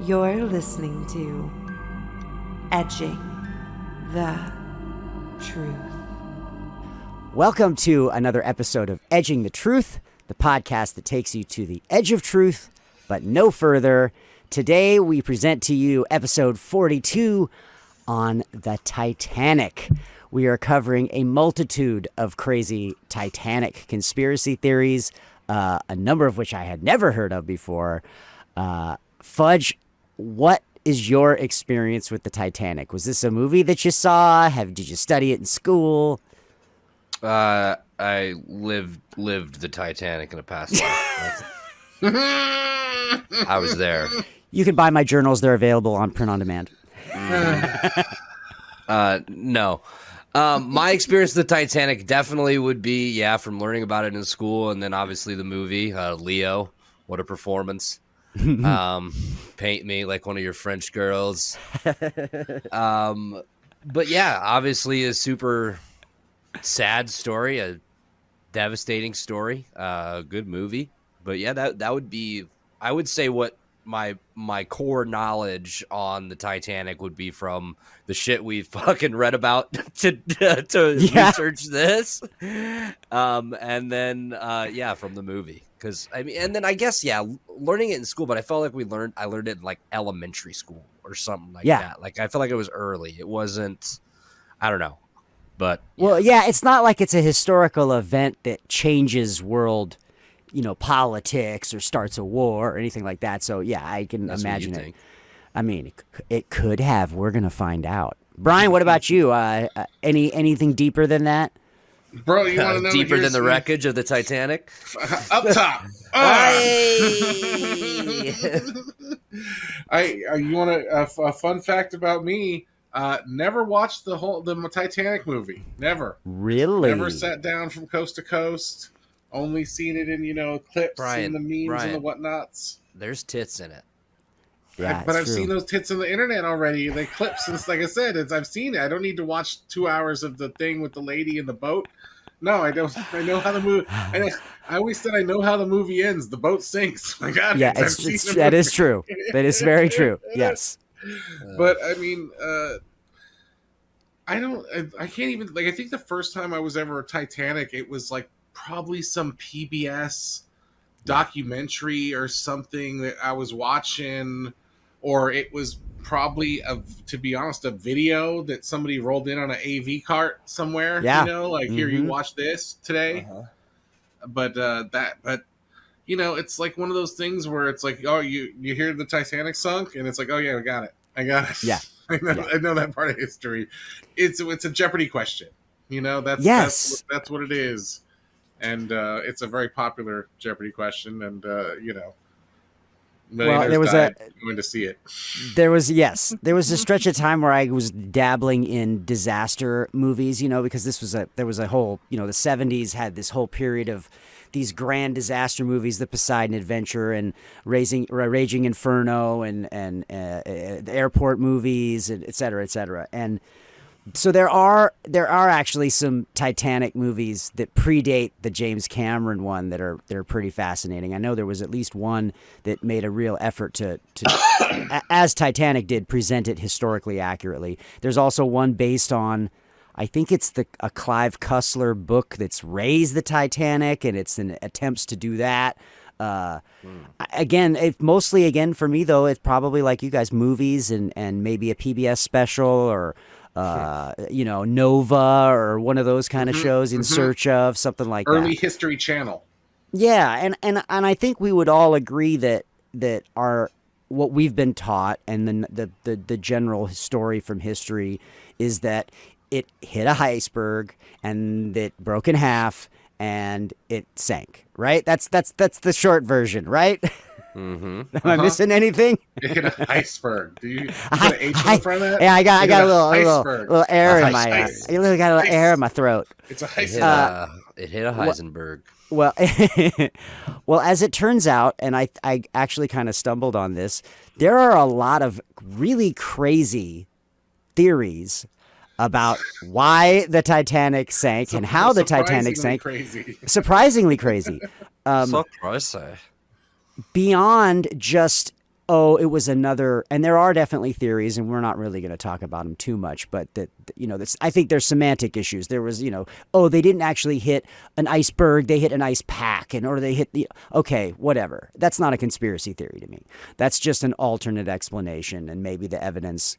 You're listening to Edging the Truth. Welcome to another episode of Edging the Truth, the podcast that takes you to the edge of truth, but no further. Today we present to you episode 42 on the Titanic. We are covering a multitude of crazy Titanic conspiracy theories, a number of which I had never heard of before. Fudge, what is your experience with the Titanic? Was this a movie that you saw? Did you study it in school? I lived the Titanic in a past life. I was there. You can buy my journals. They're available on print on demand. No. My experience with the Titanic definitely would be, from learning about it in school, and then obviously the movie, Leo. What a performance. Paint me like one of your French girls. But yeah, obviously a super sad story, a devastating story, good movie. But yeah, that would be, I would say what my core knowledge on the Titanic would be from the shit we fucking read about to research this. And then from the movie. Because I mean, and then I guess learning it in school, but I felt like I learned it in like elementary school or something like that. Like I felt like it was early. It wasn't, I don't know, but it's not like it's a historical event that changes world, politics or starts a war or anything like that. So I can that's imagine what it. think. I mean, it could have. We're gonna find out. Brian, what about you? Anything deeper than that? Bro, you want to know deeper than the wreckage of the Titanic? Up top. You want a fun fact about me? Never watched the Titanic movie. Never. Really? Never sat down from coast to coast. Only seen it in clips and the memes and the whatnots. There's tits in it. Yeah, but I've true. seen those tits on the internet already. The clips, and like I said, I've seen it. I don't need to watch 2 hours of the thing with the lady in the boat. No, I don't. I know how the movie. I always said I know how the movie ends. The boat sinks. I got it. Yeah, that is true. That is very true. Yes. But I mean, I can't even I think the first time I was ever a Titanic, it was like probably some PBS documentary or something that I was watching, or it was probably to be honest, a video that somebody rolled in on an AV cart somewhere. Yeah. Here, you watch this today. But it's like one of those things where it's like, oh, you hear the Titanic sunk, and it's like, oh yeah, I got it. Yeah. I know that part of history. It's a Jeopardy question. That's what it is. And it's a very popular Jeopardy question, and there was going to see it. There was a stretch of time where I was dabbling in disaster movies, because there was a whole, the 70s had this whole period of these grand disaster movies, the Poseidon Adventure and Raging Inferno and the airport movies, and et cetera, et cetera. And so there are actually some Titanic movies that predate the James Cameron one they're pretty fascinating. I know there was at least one that made a real effort to as Titanic did, present it historically accurately. There's also one based on, I think it's a Clive Cussler book that's raised the Titanic, and it's an attempts to do that. Again, for me though, it's probably like you guys, movies and maybe a PBS special or Nova or one of those kind of shows, In Search of, something like Early that. History Channel. Yeah, and I think we would all agree that what we've been taught and the general story from history is that it hit a iceberg and it broke in half and it sank. Right? That's the short version, right? Mm-hmm. Am I missing anything? It hit an iceberg. Do you put an H in front of that? Yeah, I got a little air in my got a little air in my throat. It's a iceberg. It hit a Heisenberg. Well, as it turns out, and I actually kind of stumbled on this, there are a lot of really crazy theories about why the Titanic sank and how the Titanic sank. Surprisingly crazy. So crazy. Beyond just oh, it was another, and there are definitely theories, and we're not really going to talk about them too much, but I think there's semantic issues. There was, oh, they didn't actually hit an iceberg, they hit an ice pack, or they hit okay, whatever. That's not a conspiracy theory to me. That's just an alternate explanation, and maybe the evidence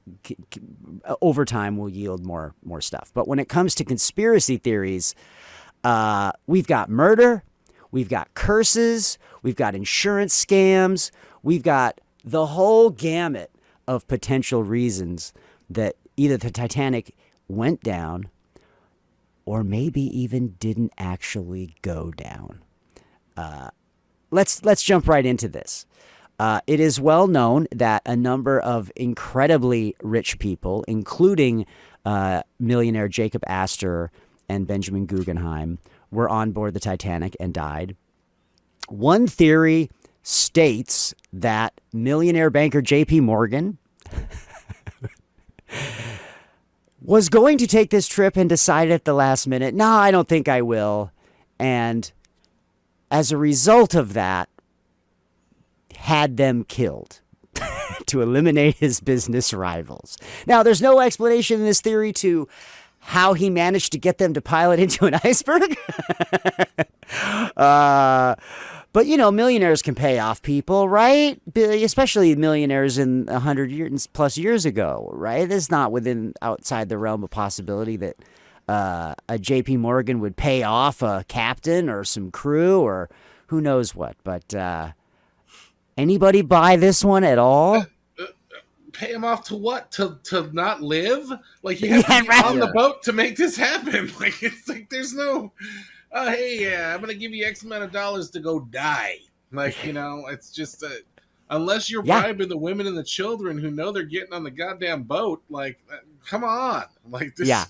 over time will yield more stuff. But when it comes to conspiracy theories, we've got murder, we've got curses, we've got insurance scams, we've got the whole gamut of potential reasons that either the Titanic went down or maybe even didn't actually go down. Let's jump right into this. It is well known that a number of incredibly rich people, including millionaire Jacob Astor and Benjamin Guggenheim, were on board the Titanic and died. One theory states that millionaire banker J.P. Morgan was going to take this trip and decided at the last minute, no, I don't think I will. And as a result of that, had them killed to eliminate his business rivals. Now, there's no explanation in this theory to how he managed to get them to pilot into an iceberg. But, millionaires can pay off people, right? Especially millionaires in 100 years plus years ago, right? It's not outside the realm of possibility that a J.P. Morgan would pay off a captain or some crew or who knows what. But anybody buy this one at all? Pay him off to what? To not live? Like, you have to be on the boat to make this happen. Like, it's like there's no... hey, I'm going to give you X amount of dollars to go die. Like, it's just, unless you're bribing the women and the children who know they're getting on the goddamn boat, like, come on. Like, this. Yeah.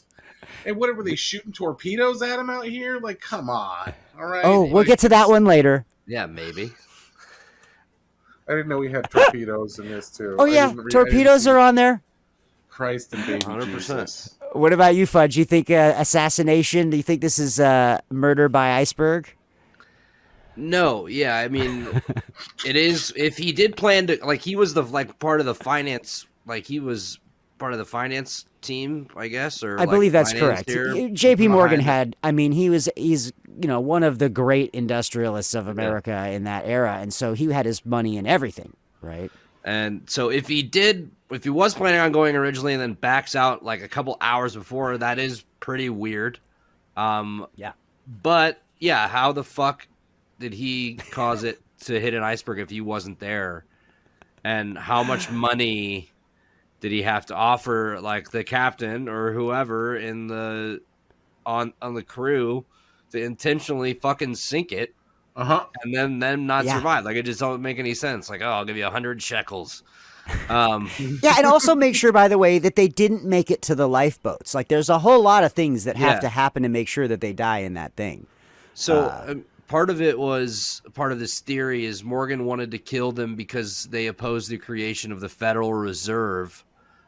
And what were they shooting torpedoes at him out here? Like, come on. All right. Oh, we'll get to that one later. Yeah, maybe. I didn't know we had torpedoes in this, too. Oh, yeah. Torpedoes are on there. Christ and baby 100%. Jesus. What about you, Fudge? You think assassination? Do you think this is murder by iceberg? No, yeah, I mean, it is. If he did plan to, like, he was part of the finance, like he was part of the finance team, I guess, or I believe that's correct. J.P. Morgan had. I mean, he's one of the great industrialists of America in that era, and so he had his money in everything, right? And so if he was planning on going originally and then backs out like a couple hours before, that is pretty weird. Yeah. But yeah, how the fuck did he cause it to hit an iceberg if he wasn't there? And how much money did he have to offer, like the captain or whoever on the crew, to intentionally fucking sink it? And then them not survive? Like, it just don't make any sense. Like, oh, I'll give you 100 shekels. Yeah, and also make sure, by the way, that they didn't make it to the lifeboats. Like, there's a whole lot of things that have to happen to make sure that they die in that thing. So part of this theory is Morgan wanted to kill them because they opposed the creation of the Federal Reserve.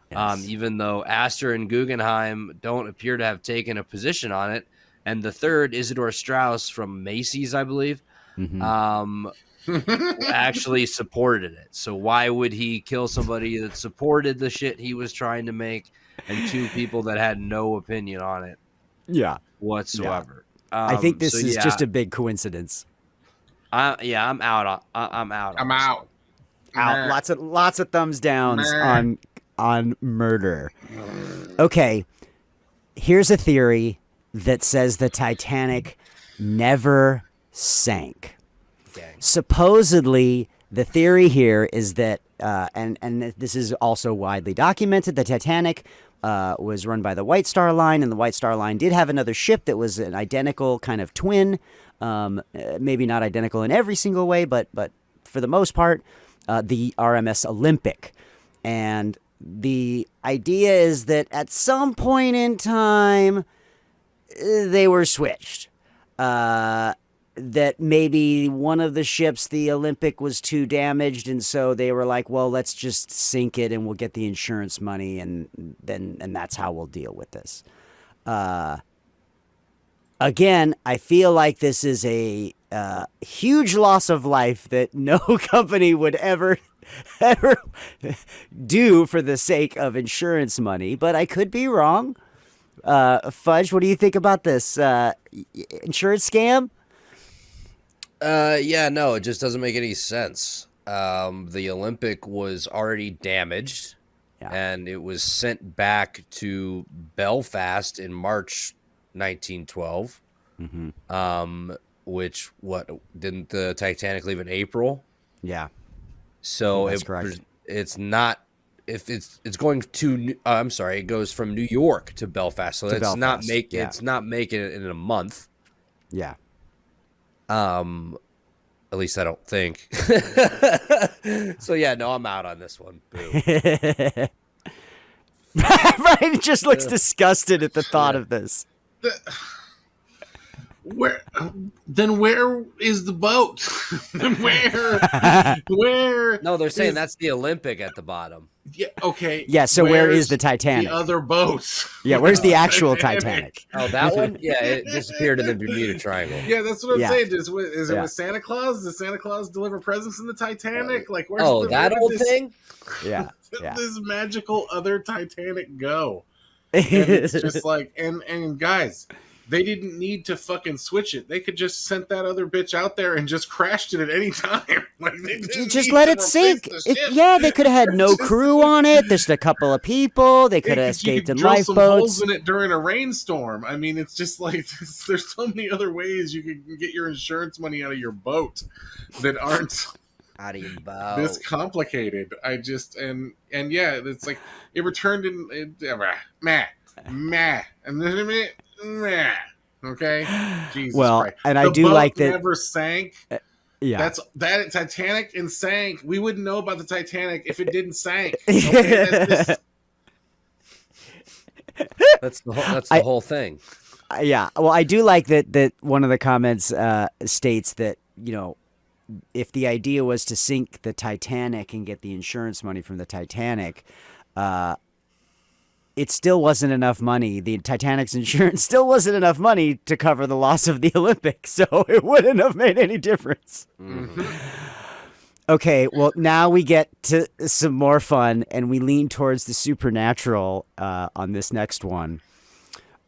Yes. Even though Astor and Guggenheim don't appear to have taken a position on it. And the third, Isidore Straus from Macy's, I believe, actually supported it. So why would he kill somebody that supported the shit he was trying to make and two people that had no opinion on it whatsoever? Yeah. I think this is just a big coincidence. I'm out. I'm out. Lots of thumbs downs on murder. Okay, here's a theory that says the Titanic never sank. Okay. Supposedly, the theory here is that, and this is also widely documented, the Titanic was run by the White Star Line, and the White Star Line did have another ship that was an identical kind of twin, maybe not identical in every single way, but for the most part, the RMS Olympic. And the idea is that at some point in time, they were switched. That maybe one of the ships, the Olympic, was too damaged, and so they were like, well, let's just sink it and we'll get the insurance money, and that's how we'll deal with this. Again, I feel like this is a huge loss of life that no company would ever ever do for the sake of insurance money, but I could be wrong. Fudge, what do you think about this insurance scam? Yeah, no, it just doesn't make any sense. The Olympic was already damaged, and it was sent back to Belfast in March 1912. Which didn't the Titanic leave in April? Yeah. So that's correct. It's not. If it's going to, I'm sorry, it goes from New York to Belfast. So it's not it's not making it in a month. Yeah. At least I don't think. So yeah, no, I'm out on this one. Boo. Brian just looks disgusted at the thought of this. Where is the boat? where? No, they're saying that's the Olympic at the bottom. Yeah. Okay. Yeah. So where is the Titanic? The other boats. Yeah. Where's the actual Titanic? Oh, that one? Yeah, it disappeared in the Bermuda Triangle. Yeah, that's what I'm saying. Is it with Santa Claus? Does Santa Claus deliver presents in the Titanic? Like, where's that old thing? Yeah. This magical other Titanic go? And it's just like, and guys, they didn't need to fucking switch it. They could just sent that other bitch out there and just crashed it at any time. Like, they just let it sink. They could have had no crew on it. Just a couple of people. They could have escaped in lifeboats. Some holes in it during a rainstorm. I mean, it's just like there's so many other ways you can get your insurance money out of your boat that aren't out of your boat. This complicated. I just and yeah, it's like it returned in meh, and then meh. Okay, Jesus Christ. And I do like that. Never sank. That's that Titanic and sank. We wouldn't know about the Titanic if it didn't sank. Okay, that's the whole thing. Yeah. Well, I do like that one of the comments states that, if the idea was to sink the Titanic and get the insurance money from the Titanic, it still wasn't enough money. The Titanic's insurance still wasn't enough money to cover the loss of the Olympics, so it wouldn't have made any difference. Mm-hmm. Okay, well, now we get to some more fun, and we lean towards the supernatural on this next one.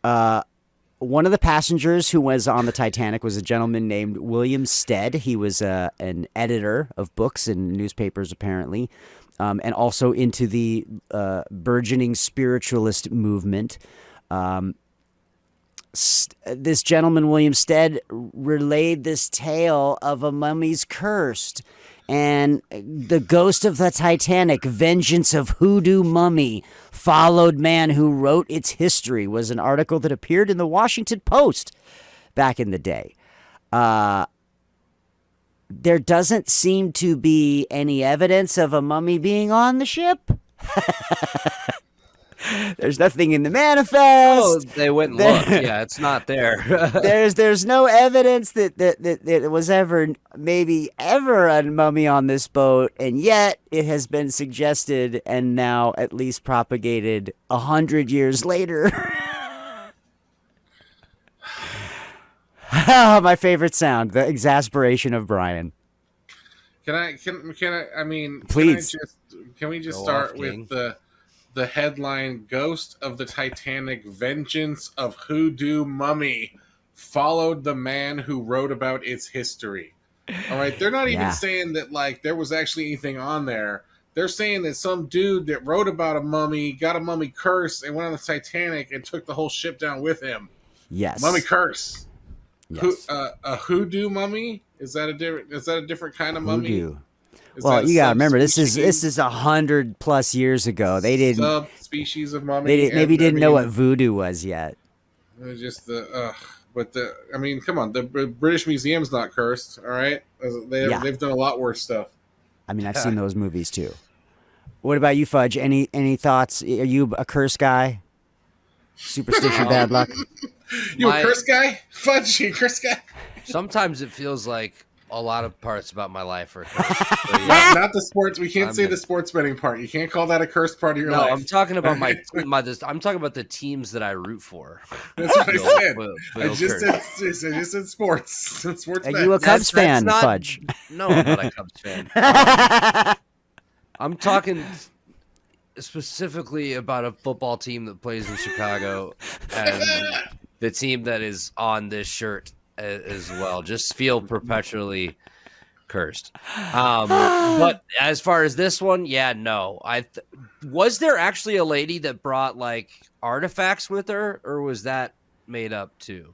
One of the passengers who was on the Titanic was a gentleman named William Stead. He was an editor of books and newspapers, apparently, and also into the burgeoning spiritualist movement. This gentleman, William Stead, relayed this tale of a mummy's cursed, and the ghost of the Titanic, vengeance of hoodoo mummy, followed man who wrote its history, was an article that appeared in the Washington Post back in the day. There doesn't seem to be any evidence of a mummy being on the ship. There's nothing in the manifest. Oh, they wouldn't look. Yeah, it's not there. There's no evidence that it was ever a mummy on this boat, and yet it has been suggested and now at least propagated 100 years later. My favorite sound, the exasperation of Brian. Can I? I mean, please. Can we just start with the headline: "Ghost of the Titanic, vengeance of hoodoo mummy, followed the man who wrote about its history." All right, they're not even saying that like there was actually anything on there. They're saying that some dude that wrote about a mummy got a mummy curse and went on the Titanic and took the whole ship down with him. Yes, mummy curse. Yes. A hoodoo mummy? Is that a different kind of mummy? Hoodoo. Well, you gotta remember this is 100+ years ago. They didn't subspecies of mummy. They didn't know what voodoo was yet. Just I mean, come on, the British Museum's not cursed. All right, they've done a lot worse stuff. I mean, I've seen those movies too. What about you, Fudge? Any thoughts? Are you a curse guy? Superstition, bad luck. You a curse guy? Fudge, you a curse guy? Sometimes it feels like a lot of parts about my life are cursed. So, not the sports. We can't say the sports betting part. You can't call that a cursed part of your life. No, I'm talking about I'm talking about the teams that I root for. That's what I said. I just said sports. Sports. Are you a Cubs fan, Fudge? No, I'm not a Cubs fan. I'm talking specifically about a football team that plays in Chicago and the team that is on this shirt as well. Just feel perpetually cursed. But as far as this one, yeah, no. Was there actually a lady that brought like artifacts with her, or was that made up too?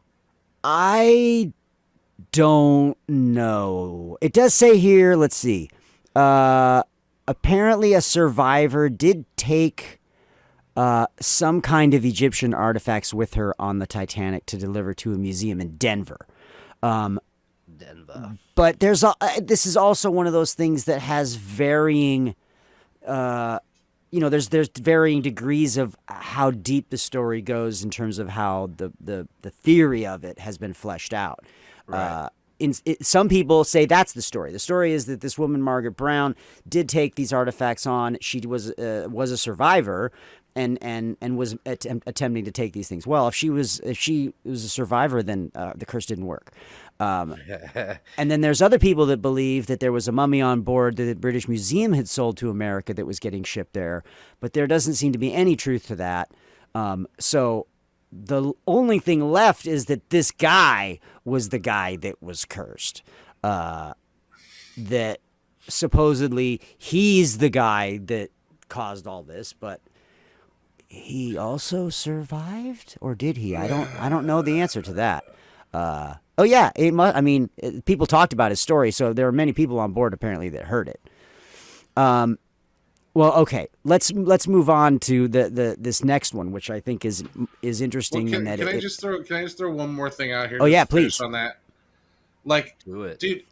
I don't know. It does say here, let's see. Apparently a survivor did take some kind of Egyptian artifacts with her on the Titanic to deliver to a museum in Denver. But this is also one of those things that has varying, there's varying degrees of how deep the story goes in terms of how the theory of it has been fleshed out. Right. Some people say that's the story. The story is that this woman, Margaret Brown, did take these artifacts on. She was a survivor and was attempting to take these things. Well, if she was a survivor, then the curse didn't work. And then there's other people that believe that there was a mummy on board that the British Museum had sold to America that was getting shipped there, but there doesn't seem to be any truth to that. So the only thing left is that this guy was the guy that was cursed. That supposedly he's the guy that caused all this, but he also survived, or did he? I don't know the answer to that. Oh yeah, people talked about his story, so there are many people on board apparently that heard it. Well, okay, let's move on to this next one, which I think is interesting. Well, can I just throw one more thing out here? Oh yeah, please. On that, like, do it, dude.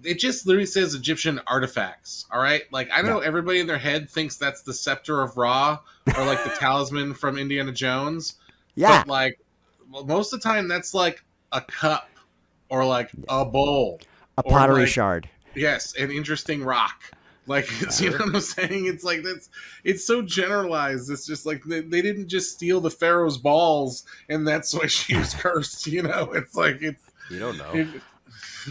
It just literally says Egyptian artifacts. All right, like I know everybody in their head thinks that's the scepter of Ra or like the talisman from Indiana Jones. Yeah, but like most of the time that's like a cup or like a bowl, a pottery shard. Yes, an interesting rock. Like, you know what I'm saying? It's like it's so generalized. It's just like they didn't just steal the pharaoh's balls and that's why she was cursed. You know, it's like you don't know.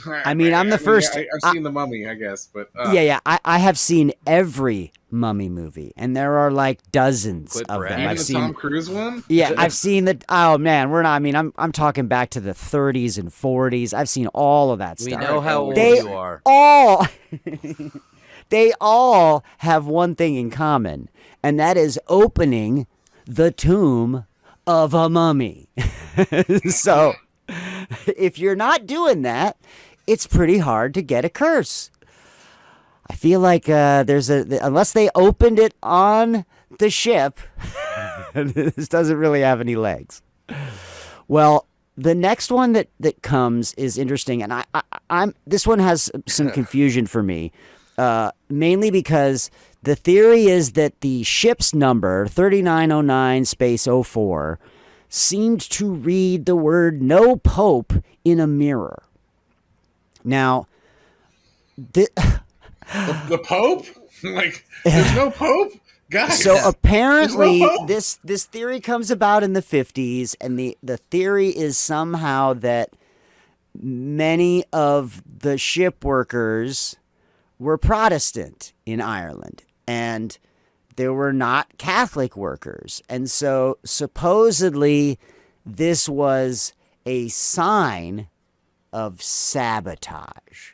I'm the first. I've seen the Mummy, I guess, but I have seen every Mummy movie, and there are like dozens of them. I've seen the Tom Cruise one. Yeah, I've seen the. Oh man, we're not. I mean, I'm talking back to the 30s and 40s. I've seen all of that stuff. We know how old you are. They all have one thing in common, and that is opening the tomb of a mummy. So, if you're not doing that, it's pretty hard to get a curse. I feel like unless they opened it on the ship, this doesn't really have any legs. Well, the next one that comes is interesting, and I'm this one has some confusion for me. Mainly because the theory is that the ship's number 3909-04 seemed to read the word "no Pope" in a mirror. Now, the Pope? Like, there's no Pope? Guys, so apparently this theory comes about in the 50s, and the theory is somehow that many of the ship workers were Protestant in Ireland, and there were not Catholic workers. And so supposedly this was a sign of sabotage.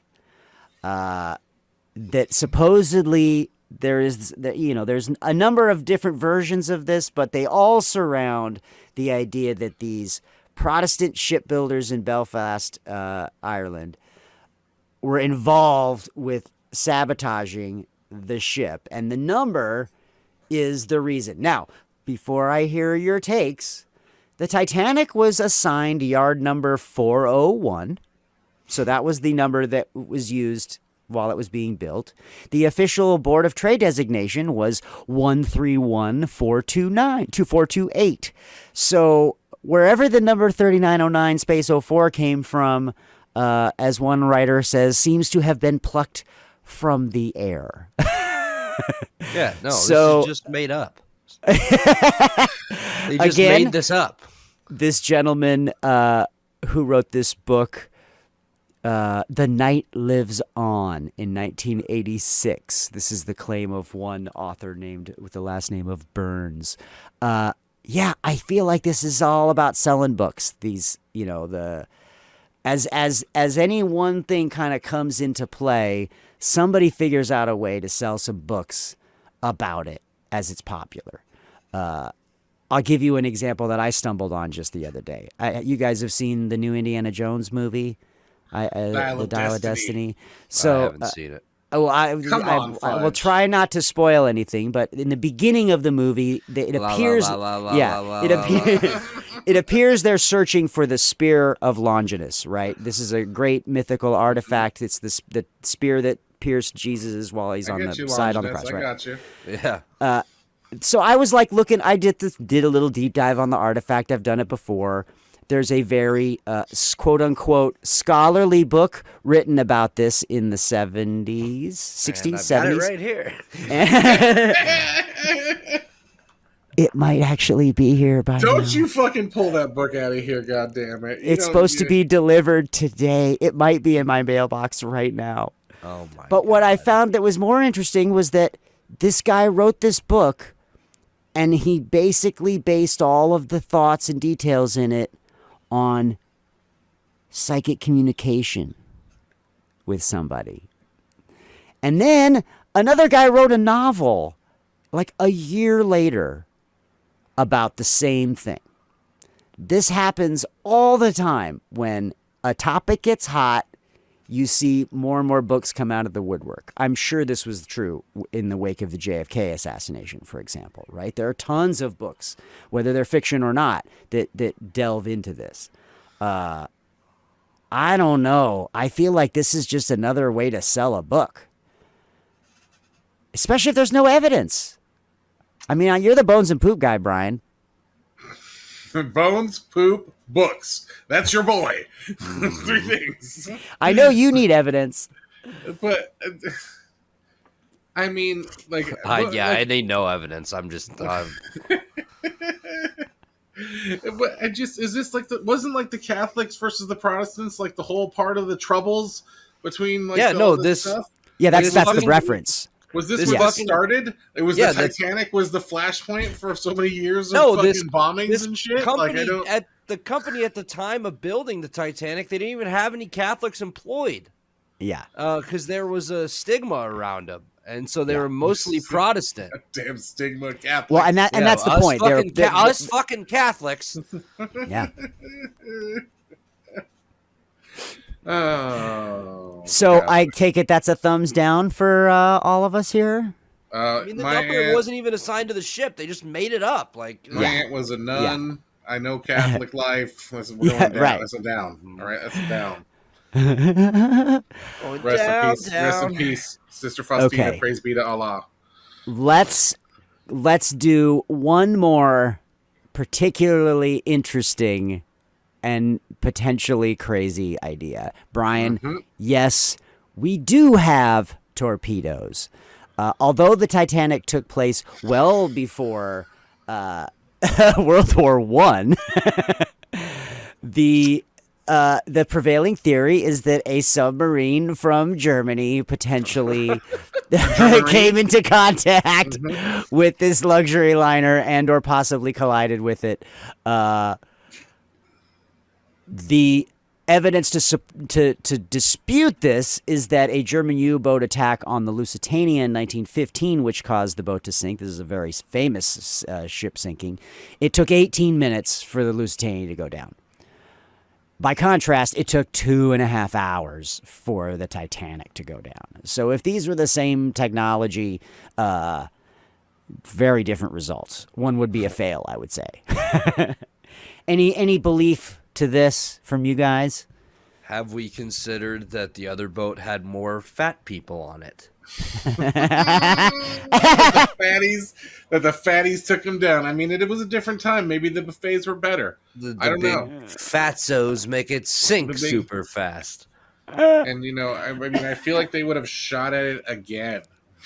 That supposedly there's a number of different versions of this, but they all surround the idea that these Protestant shipbuilders in Belfast, Ireland, were involved with sabotaging the ship, and the number is the reason. Now, before I hear your takes, the Titanic was assigned yard number 401, so that was the number that was used while it was being built. The official Board of Trade designation was 131-429-2428. So wherever the number 3909-04 came from, as one writer says, seems to have been plucked from the air. Yeah, no, so, this is just made up. They just made this up. This gentleman who wrote this book The Night Lives On in 1986. This is the claim of one author named with the last name of Burns. Yeah, I feel like this is all about selling books. These, as any one thing kind of comes into play, somebody figures out a way to sell some books about it as it's popular. I'll give you an example that I stumbled on just the other day. You guys have seen the new Indiana Jones movie, The Dial of Destiny. So I haven't seen it. I will Fudge. try not to spoil anything, but in the beginning of the movie, it appears, it appears they're searching for the spear of Longinus. Right, this is a great mythical artifact. It's the spear that pierced Jesus while he's on the side on the cross. I Right? got you. Yeah. So I was like looking. I did a little deep dive on the artifact. I've done it before. There's a very quote unquote scholarly book written about this in the 70s, 60s, 70s. Got it right here. It might actually be here by now. Don't you fucking pull that book out of here, goddammit. It's supposed to be delivered today. It might be in my mailbox right now. Oh my. But what I found that was more interesting was that this guy wrote this book and he basically based all of the thoughts and details in it on psychic communication with somebody. And then another guy wrote a novel like a year later about the same thing. This happens all the time. When a topic gets hot, you see more and more books come out of the woodwork. I'm sure this was true in the wake of the JFK assassination, for example, right? There are tons of books, whether they're fiction or not, that delve into this. I don't know. I feel like this is just another way to sell a book, especially if there's no evidence. I mean, you're the bones and poop guy, Brian. Bones, poop, books. That's your boy. 3 things. I know you need evidence. But I mean, like, I need no evidence. I'm just. but I just is this like wasn't like the Catholics versus the Protestants like the whole part of the troubles between like stuff? Yeah, that's the fucking reference. Was this This where fucking- this started? It was Yeah, the Titanic was the flashpoint for so many years of No, fucking this bombings and shit. Company Like I don't. at the company at the time of building the Titanic, they didn't even have any Catholics employed. Yeah. Because there was a stigma around them, and so they were mostly Protestant. Damn stigma Catholic. Well, and that's the us point. Fucking us fucking Catholics. Yeah. Oh. So Catholic. I take it that's a thumbs down for all of us here. I mean, the my number aunt, wasn't even assigned to the ship; they just made it up. Like, my aunt was a nun. I know Catholic life. We're going down. right. That's a down. All right, that's a down. going Rest down, in peace. Rest in down. peace, Sister Faustina. Okay. Praise be to Allah. Let's do one more particularly interesting and potentially crazy idea. Brian, yes, we do have torpedoes. Although the Titanic took place well before World War I, the prevailing theory is that a submarine from Germany potentially came into contact with this luxury liner and or possibly collided with it. The evidence to dispute this is that a German U-boat attack on the Lusitania in 1915, which caused the boat to sink. This is a very famous ship sinking. It took 18 minutes for the Lusitania to go down. By contrast, it took 2.5 hours for the Titanic to go down. So if these were the same technology, very different results. One would be a fail, I would say. Any belief to this from you guys? Have we considered that the other boat had more fat people on it? That the fatties took them down. I mean, it was a different time. Maybe the buffets were better. I don't know. Fatzos make it sink The big- super fast. And I mean, I feel like they would have shot at it again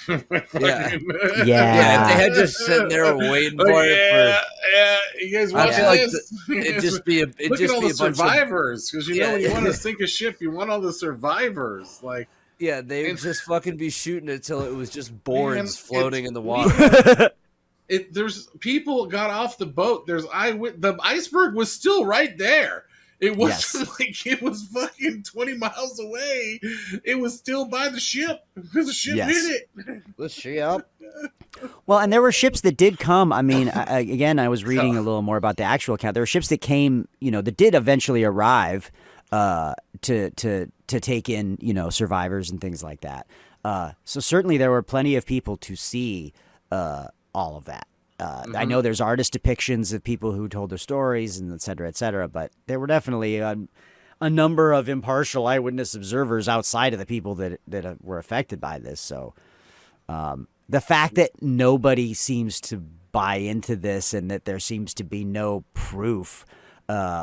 Yeah. Fucking- Yeah, if they had just sitting there waiting Like, for it yeah, you guys I watch feel like this? it'd just be Look at all the survivors, because you know when you want to sink a ship, you want all the survivors. Like, they would and- just fucking be shooting it till it was just boards floating in the we water. have- there's people got off the boat. The iceberg was still right there. It wasn't like it was fucking 20 miles away. It was still by the ship because the ship hit it. The ship. Well, and there were ships that did come. I mean, again, I was reading a little more about the actual account. There were ships that came, that did eventually arrive to take in, survivors and things like that. So certainly there were plenty of people to see all of that. I know there's artist depictions of people who told their stories and et cetera, but there were definitely a number of impartial eyewitness observers outside of the people that were affected by this. So the fact that nobody seems to buy into this and that there seems to be no proof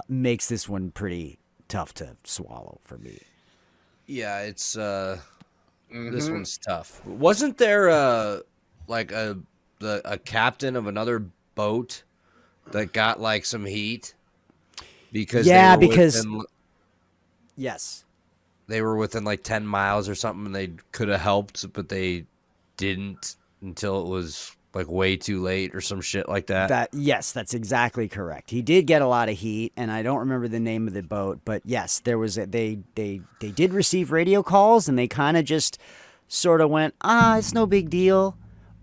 makes this one pretty tough to swallow for me. Yeah, it's this one's tough. Wasn't there a captain of another boat that got like some heat because yes, they were within like 10 miles or something and they could have helped, but they didn't until it was like way too late or some shit like that. Yes, that's exactly correct. He did get a lot of heat, and I don't remember the name of the boat, but yes, there was they did receive radio calls, and they kind of just sort of went, it's no big deal.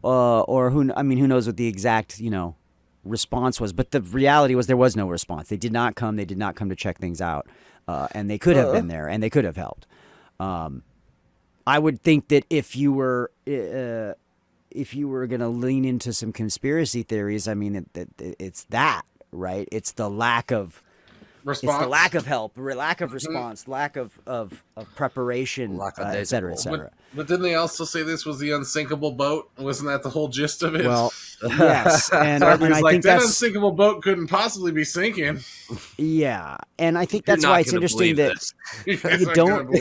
Or who knows what the exact, response was. But the reality was there was no response. They did not come. They did not come to check things out. And they could have been there, and they could have helped. I would think that if you were going to lean into some conspiracy theories, I mean, it's that, right? It's the lack of response. It's the lack of help, lack of response, lack of preparation, et cetera, et cetera. But didn't they also say this was the unsinkable boat? Wasn't that the whole gist of it? Well, yes, and I think that unsinkable boat couldn't possibly be sinking. Yeah, and I think that's why it's interesting that you don't.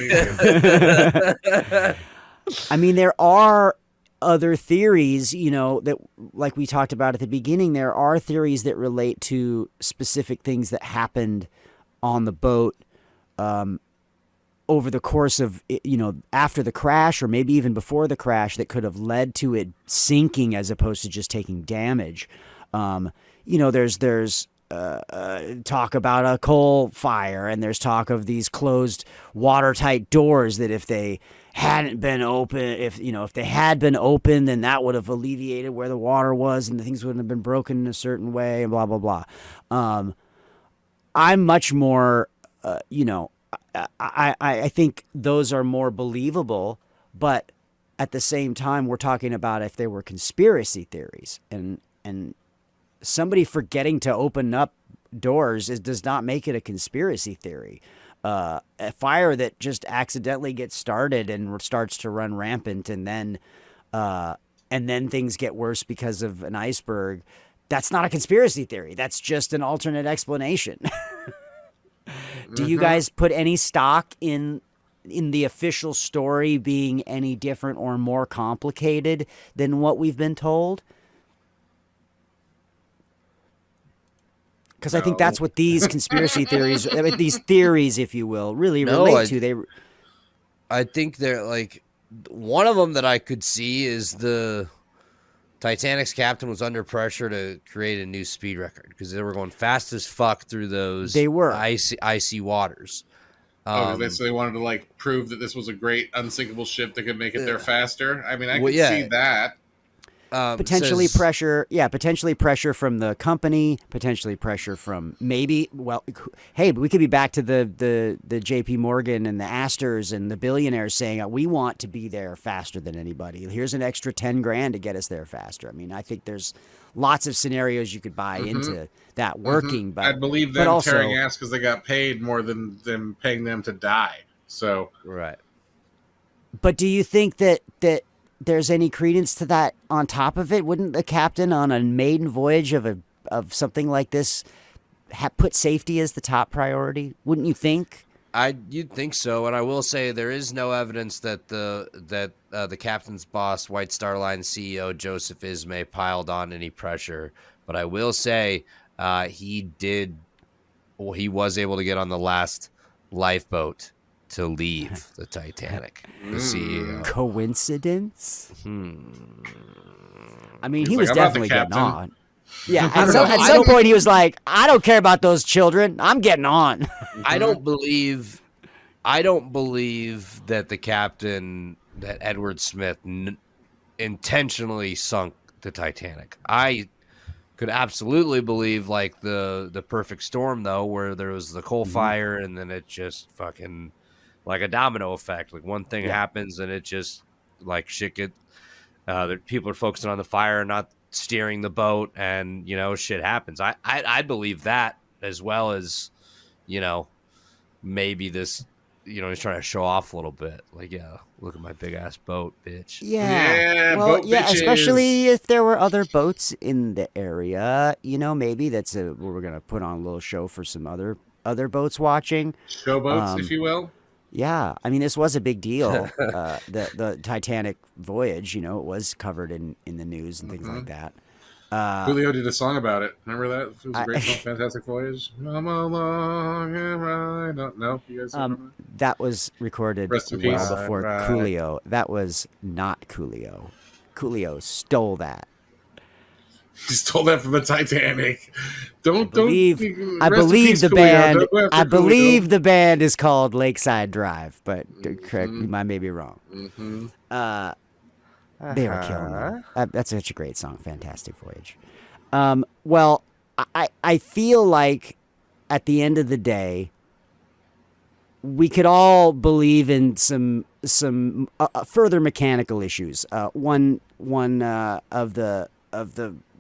I mean, there are other theories, that, like we talked about at the beginning, there are theories that relate to specific things that happened on the boat over the course of, after the crash or maybe even before the crash that could have led to it sinking as opposed to just taking damage. There's talk about a coal fire, and there's talk of these closed watertight doors that if they hadn't been open, if they had been open, then that would have alleviated where the water was and the things wouldn't have been broken in a certain way and blah, blah, blah. I'm much more, I think those are more believable, but at the same time, we're talking about if they were conspiracy theories, and somebody forgetting to open up doors does not make it a conspiracy theory. A fire that just accidentally gets started and starts to run rampant, and then things get worse because of an iceberg. That's not a conspiracy theory. That's just an alternate explanation. Do you guys put any stock in the official story being any different or more complicated than what we've been told? Because I think that's what these conspiracy theories, these theories, if you will, really relate to. I think they're like, one of them that I could see is the Titanic's captain was under pressure to create a new speed record because they were going fast as fuck through those icy waters. So they wanted to like prove that this was a great unsinkable ship that could make it there faster. I mean, I could see that. Potentially pressure from the company, potentially pressure from maybe, hey, we could be back to the JP Morgan and the Astors and the billionaires saying, we want to be there faster than anybody. Here's an extra $10,000 to get us there faster. I mean, I think there's lots of scenarios you could buy into that working, but I believe them also tearing ass because they got paid more than them paying them to die. So, right. But do you think that there's any credence to that on top of it? Wouldn't the captain on a maiden voyage of something like this put safety as the top priority? Wouldn't you think? You'd think so, and I will say there is no evidence that the captain's boss, White Star Line CEO Joseph Ismay, piled on any pressure. But I will say he was able to get on the last lifeboat to leave the Titanic. The CEO. Coincidence? I mean, He's he like, was "I'm not the definitely getting captain." on. Yeah, I at don't some, know. at some point he was like, I don't care about those children. I'm getting on. I don't believe that the captain, that Edward Smith, intentionally sunk the Titanic. I could absolutely believe like the perfect storm though, where there was the coal fire and then it just fucking like a domino effect. Like one thing happens and it just like shit get. People are focusing on the fire and not steering the boat, and shit happens. I believe that, as well as maybe this he's trying to show off a little bit, like, yeah, look at my big ass boat, bitch. Yeah, well, boat yeah, bitches. especially if there were other boats in the area. Maybe that's we're gonna put on a little show for some other boats watching. Showboats, if you will. Yeah, I mean, this was a big deal. The Titanic voyage, it was covered in the news and things like that. Julio did a song about it. Remember that? It was a great song, Fantastic Voyage. I'm along and right. No, you guys remember that? That was recorded Rest in well peace. before Coolio. That was not Coolio. Coolio stole that. He stole that from the Titanic. I believe the band. I believe the band is called Lakeside Drive, but correct, I may be wrong. They were killing them. That's such a great song, Fantastic Voyage. Well, I feel like at the end of the day, we could all believe in some further mechanical issues. One of the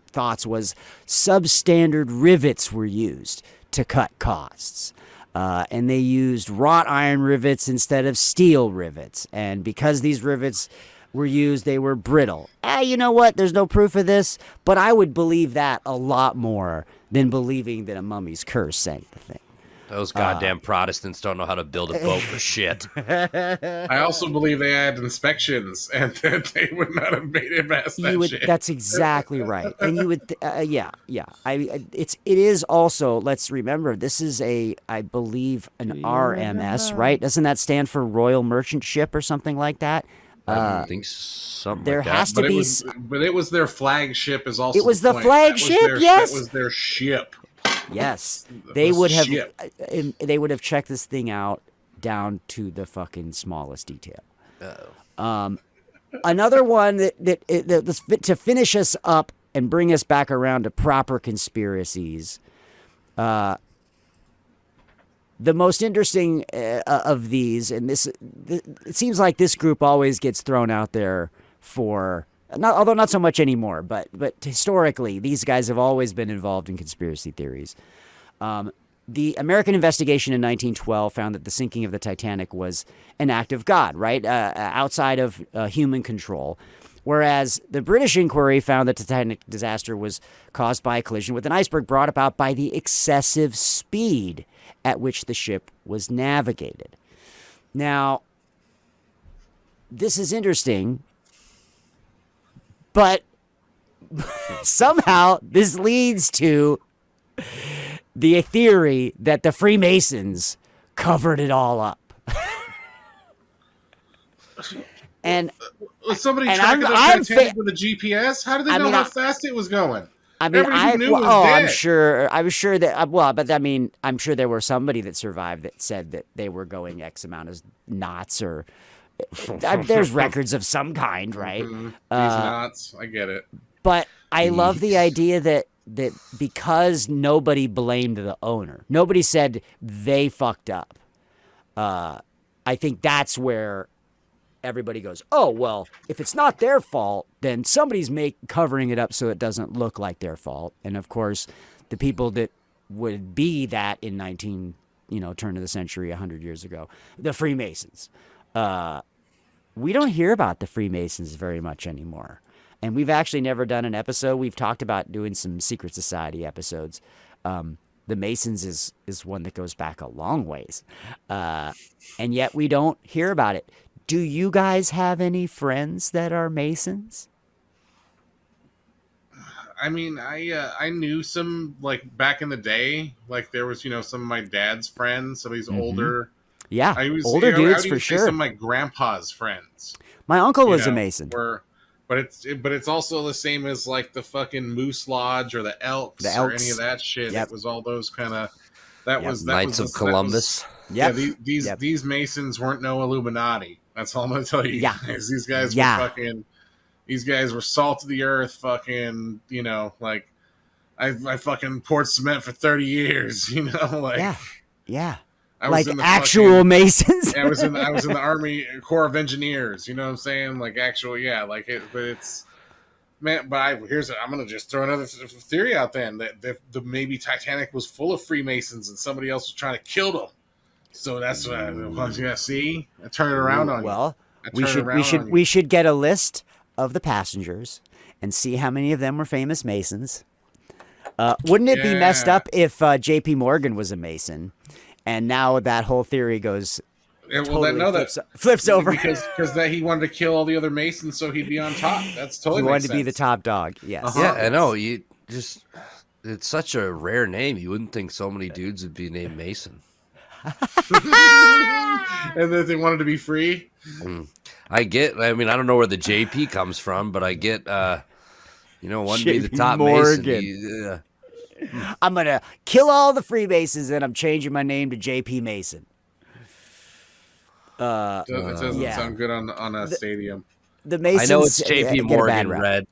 thoughts was substandard rivets were used to cut costs. And they used wrought iron rivets instead of steel rivets. And because these rivets were used, they were brittle. You know what? There's no proof of this, but I would believe that a lot more than believing that a mummy's curse sank the thing. Those goddamn Protestants don't know how to build a boat for shit. I also believe they had inspections, and that they would not have made it past that shit. That's exactly right. And you would, yeah. It is also. Let's remember, this is I believe, an RMS, right? Doesn't that stand for Royal Merchant Ship or something like that? I think something there like that. has to But be. it was their flagship. Is also It was the point. flagship. That was their ship. Yes, they would have. Ship. They would have checked this thing out down to the fucking smallest detail. Another one that to finish us up and bring us back around to proper conspiracies. The most interesting of these, and it seems like this group always gets thrown out there for. Although not so much anymore, but historically, these guys have always been involved in conspiracy theories. The American investigation in 1912 found that the sinking of the Titanic was an act of God, right, outside of human control, whereas the British inquiry found that the Titanic disaster was caused by a collision with an iceberg brought about by the excessive speed at which the ship was navigated. Now, this is interesting. But somehow this leads to the theory that the Freemasons covered it all up. and Was somebody and tracking the Titanic with a GPS? How did they know how fast it was going? I mean, Everybody who knew was dead. I'm sure that. Well, but I mean, I'm sure there were somebody that survived that said that they were going X amount of knots or. There's records of some kind, right? These knots, I get it. But I love the idea that because nobody blamed the owner, nobody said they fucked up. I think that's where everybody goes, oh, well, if it's not their fault, then somebody's covering it up so it doesn't look like their fault. And of course, the people that would be that in turn of the century, 100 years ago, the Freemasons. We don't hear about the Freemasons very much anymore. And we've actually never done an episode. We've talked about doing some secret society episodes. The Masons is one that goes back a long ways, and yet we don't hear about it. Do you guys have any friends that are Masons? I mean, I knew some like back in the day. Like there was some of my dad's friends, some of these older. Yeah, I was older I dudes would for even say sure. Some of my grandpa's friends. My uncle was a Mason. But it's also the same as like the fucking Moose Lodge or the Elks, or any of that shit. Yep. It was all those kind of that Yep. was that Knights was of Columbus. Yep. Yeah, these Yep. these Masons weren't no Illuminati. That's all I'm gonna tell you. Yeah. Guys. These guys Yeah. were fucking. These guys were salt of the earth. Fucking, like I fucking poured cement for 30 years. Like Yeah. I was Like in the actual Masons. I was in the Army Corps of Engineers. You know what I'm saying? Like actual, yeah. Like it, but it's. Man, but I'm going to just throw another theory out then that the maybe Titanic was full of Freemasons and somebody else was trying to kill them. So that's what I was going to see. I turn it around on you. Well, we should get a list of the passengers and see how many of them were famous Masons. Wouldn't it be messed up if J.P. Morgan was a Mason, and now that whole theory goes flips over because that he wanted to kill all the other Masons so he'd be on top. That's totally he makes wanted sense. to be the top dog. Yes. Yeah, I know. It's such a rare name. You wouldn't think so many dudes would be named Mason. And that they wanted to be free. I mean, I don't know where the JP comes from, but I get, one to be the top Mason. I'm going to kill all the Freemasons and I'm changing my name to JP Mason. It doesn't sound good on a stadium. The Masons. I know it's JP Morgan Red.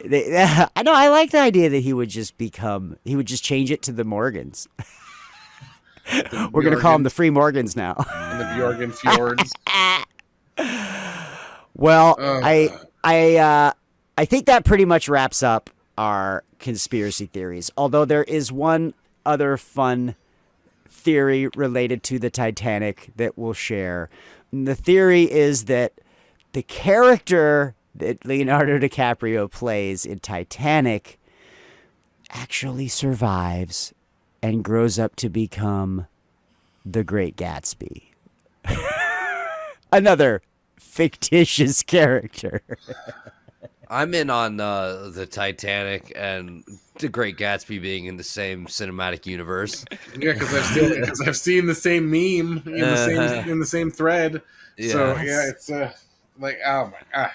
I know. I like the idea that he would just change it to the Morgans. We're going to call them the Free Morgans now. In the Bjorgen Fjords. Well, I think that pretty much wraps up our conspiracy theories. Although there is one other fun theory related to the Titanic that we'll share. And the theory is that the character that Leonardo DiCaprio plays in Titanic actually survives and grows up to become the Great Gatsby. Another fictitious character. I'm in on the Titanic and the Great Gatsby being in the same cinematic universe. Yeah, because I've seen the same meme in the same thread. Yes. So yeah, it's like, oh my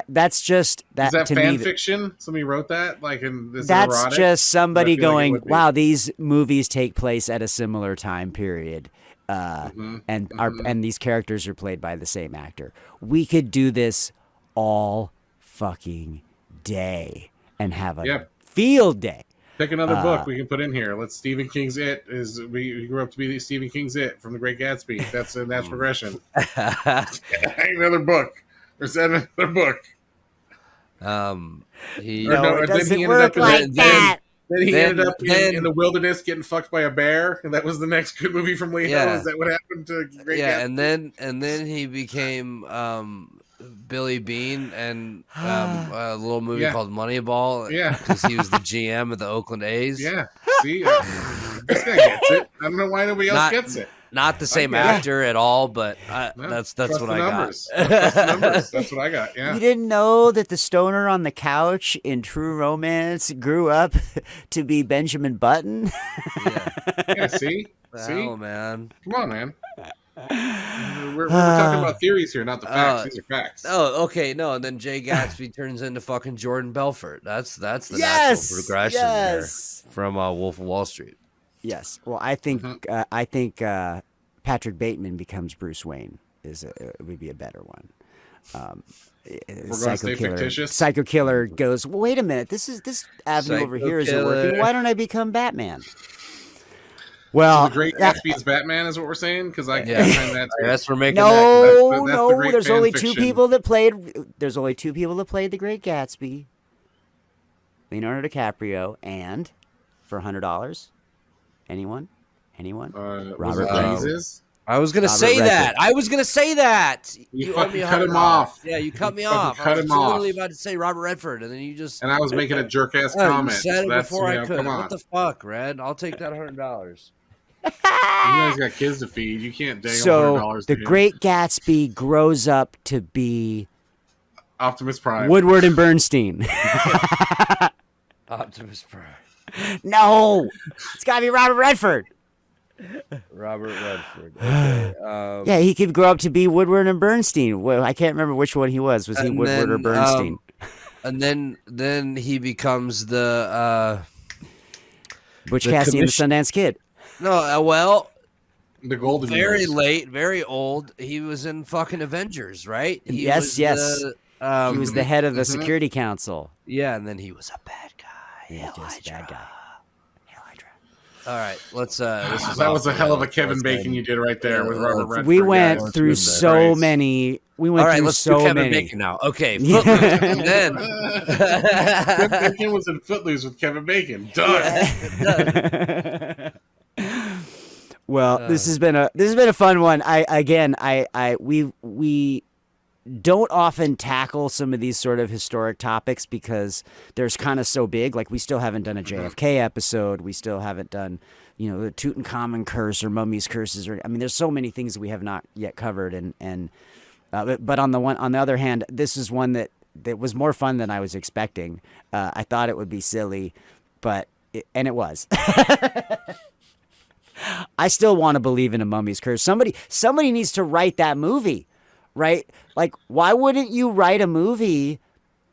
That's just that. Is that to fan me, fiction? Somebody wrote that. Like, that's erotic? just somebody going, like "Wow, these movies take place at a similar time period." And these characters are played by the same actor. We could do this all fucking day and have a field day. Pick another book we can put in here. Let's Stephen King's It we grew up to be Stephen King's It from The Great Gatsby. That's a natural progression. Another book. There's another book. It doesn't work like that. Then he ended up in the wilderness getting fucked by a bear, and that was the next good movie from Leo. Yeah. Is that what happened to Great Gatsby? and then he became Billy Bean and a little movie called Moneyball. Yeah, because he was the GM of the Oakland A's. Yeah, see, this guy gets it. I don't know why nobody else gets it. Not the same actor at all, but that's what I got. That's what I got. Yeah. You didn't know that the stoner on the couch in True Romance grew up to be Benjamin Button? Yeah. See, hell, man. Come on, man. We're talking about theories here, not the facts. These are facts. Oh, okay, no. And then Jay Gatsby turns into fucking Jordan Belfort. That's the natural progression there from Wolf of Wall Street. Yes. Well, I think Patrick Bateman becomes Bruce Wayne would be a better one. We're going to stay fictitious. Psycho Killer goes, well, wait a minute. This avenue over here isn't working. Why don't I become Batman? Well, so the Great Gatsby is Batman, is what we're saying, because I can't find that. Yes, we're making no. The there's only two people that played. There's only two people that played the Great Gatsby: Leonardo DiCaprio and for $100. Anyone? Robert Redford. I was gonna Robert say Redford. that. I was gonna say that. You owe fucking me cut him $100. off. Yeah, you cut me fucking off. cut I was him off. literally about to say Robert Redford, and then you just. And I was making a jerk ass Oh, comment. you said it That's, before I could. come on. What the fuck, Red? I'll take that $100. You guys got kids to feed. You can't dangle So $100 the to him. Great Gatsby grows up to be Optimus Prime. Woodward and Bernstein. Optimus Prime. No, it's gotta be Robert Redford. Robert Redford. Okay. Yeah, he could grow up to be Woodward and Bernstein. Well, I can't remember which one he was. Was he And Woodward or then, Bernstein? And then he becomes the Butch the Cassidy and the Sundance Kid. no. Well, The Golden very Years. late, very old. He was in fucking Avengers, right? He Yes, was yes. he He was the head of the Security Council. yeah, and then he was a bad guy. Yeah, just bad guy. Hail Hydra. All right, let's. This is That was a awesome. hell of a Kevin Let's Bacon end. you did right there with Robert Redford. We went guys. through Goodness so Christ. many. We went All right, through let's so do Kevin many. Bacon now. Okay, Yeah. Footloose, and then Kevin Bacon was in Footloose with Kevin Bacon. Done. Well, this has been a fun one. We don't often tackle some of these sort of historic topics because there's kind of so big. Like we still haven't done a JFK episode. We still haven't done, the Tutankhamun curse or Mummy's curses. Or I mean, there's so many things that we have not yet covered. But on the other hand, this is one that was more fun than I was expecting. I thought it would be silly, but it was. I still want to believe in a Mummy's curse. Somebody needs to write that movie, right? Like, why wouldn't you write a movie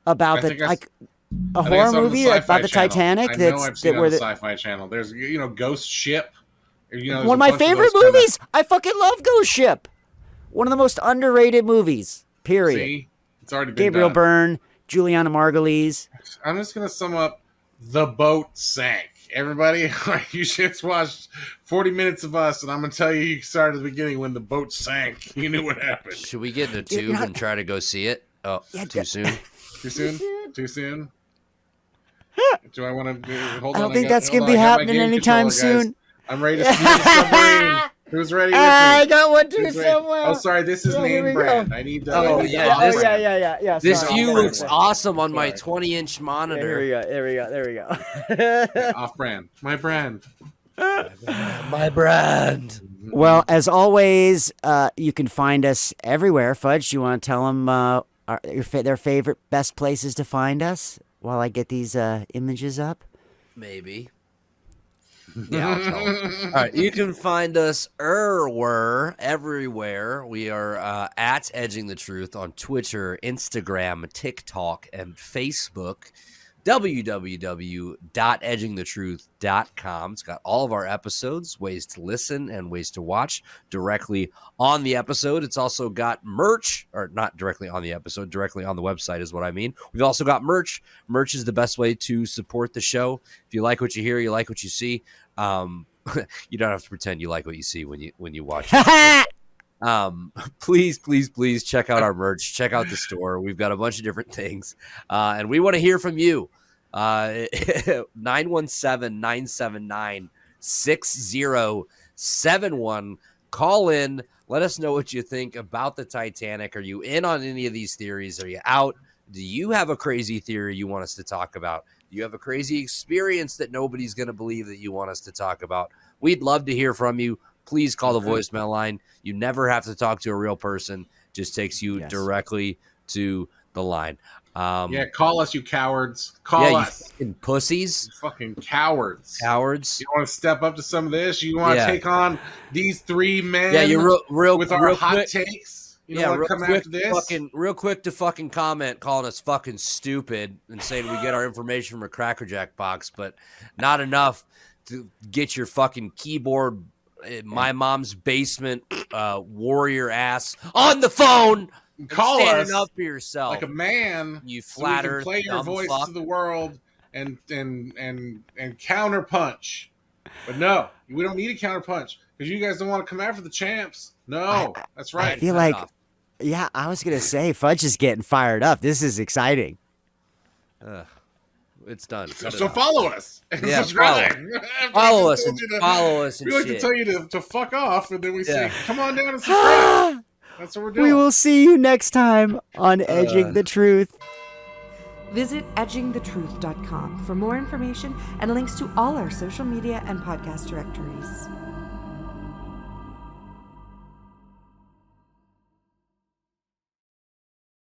about I think a I horror think it's on movie Sci-Fi about the Channel. Titanic? I know I've seen it on where the the Sci-Fi Channel. There's Ghost Ship. There's one a of my bunch favorite those kinda- movies. I fucking love Ghost Ship. One of the most underrated movies. Period. See, it's already been Gabriel done. Byrne, Juliana Margulies. I'm just gonna sum up. The boat sank. Everybody, you just watched 40 minutes of us, and I'm gonna tell you started at the beginning when the boat sank. You knew what happened. should we get in a tube and try to go see it? Oh, too soon. Too soon? Too soon? Do I want to hold I on? don't think that's hold gonna on, be I got my happening game anytime controller, guys. soon. I'm ready to steal the submarine. Who's ready with me? I got one too Who's ready? somewhere. Oh, sorry, this is Yeah, here we name go. brand. I need to. Oh, I need yeah, the off this- brand. yeah. This Sorry. view sorry. looks awesome on my Sorry. 20-inch Yeah, monitor. There we go. Yeah, off brand. My brand. My brand. Well, as always, you can find us everywhere. Fudge, you want to tell them their favorite, best places to find us while I get these images up? Maybe. Yeah, I'll tell 'em. All right, you can find us everywhere. We are at Edging the Truth on Twitter, Instagram, TikTok, and Facebook. www.edgingthetruth.com. It's got all of our episodes, ways to listen and ways to watch directly on the episode. It's also got merch, or not directly on the episode, directly on the website is what I mean. We've also got merch. Merch is the best way to support the show. If you like what you hear, you like what you see. You don't have to pretend you like what you see when you watch it. Please check out our merch. Check out the store. We've got a bunch of different things. And we want to hear from you. 917-979-6071. Call in. Let us know what you think about the Titanic. Are you in on any of these theories? Are you out? Do you have a crazy theory you want us to talk about? Do you have a crazy experience that nobody's going to believe that you want us to talk about? We'd love to hear from you. Please call the voicemail line. You never have to talk to a real person. Just takes you directly to the line. Yeah, call us, you cowards. Call us. You fucking pussies. You fucking cowards. Cowards. You want to step up to some of this? You want to take on these three men Yeah, you're real with our real hot quick. takes? You Yeah, want to real come quick, after this? real quick to fucking comment calling us fucking stupid and saying we get our information from a Cracker Jack box, but not enough to get your fucking keyboard in my mom's basement warrior ass on the phone. Call standing us up for yourself like a man. You so we can flatter play your dumb voice fuck. to the world and counter punch. But no, we don't need a counter punch because you guys don't want to come after the champs. No, that's right. I feel like, yeah, I was going to say, Fudge is getting fired up. This is exciting. It's done. Cut it So out. follow us and Yeah, subscribe. Follow us Told and you to- follow us and We like shit. to tell you to fuck off, and then we say, Yeah. "Come on down and subscribe." That's what we're doing. We will see you next time on Edging the Truth. Visit edgingthetruth.com for more information and links to all our social media and podcast directories.